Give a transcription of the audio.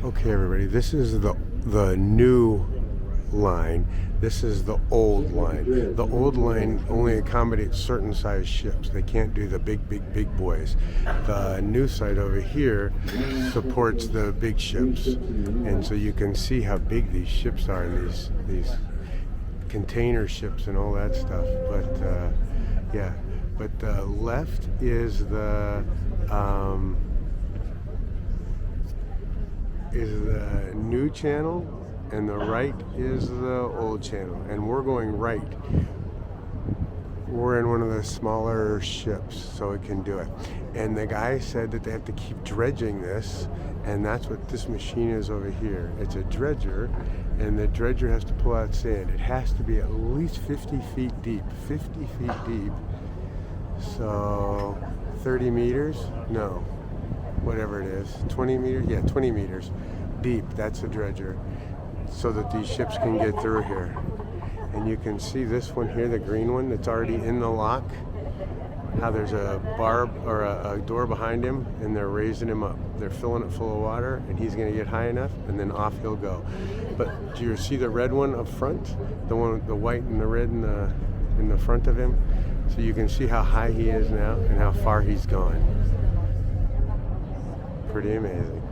Okay, everybody, this is the new line. This is the old line. The old line only accommodates certain size ships. They can't do the big boys. The new side over here supports the big ships. And so you can see how big these ships are, and these container ships and all that stuff. But yeah, but the left is the new channel, and the right is the old channel, and we're going right. We're in one of the smaller ships, so it can do it. And the guy said that they have to keep dredging this, and that's what this machine is over here. It's a dredger, and the dredger has to pull out sand. It has to be at least 50 feet deep. 50 feet deep. So 30 meters? No. Whatever it is. 20 meters? Yeah, 20 meters deep. That's a dredger, so that these ships can get through here. And you can see this one here, the green one that's already in the lock, how there's a barb or a door behind him, and they're raising him up. They're filling it full of water, and he's going to get high enough, and then off he'll go. But do you see the red one up front? The one with the white and the red in the front of him? So you can see how high he is now and how far he's gone. Pretty amazing.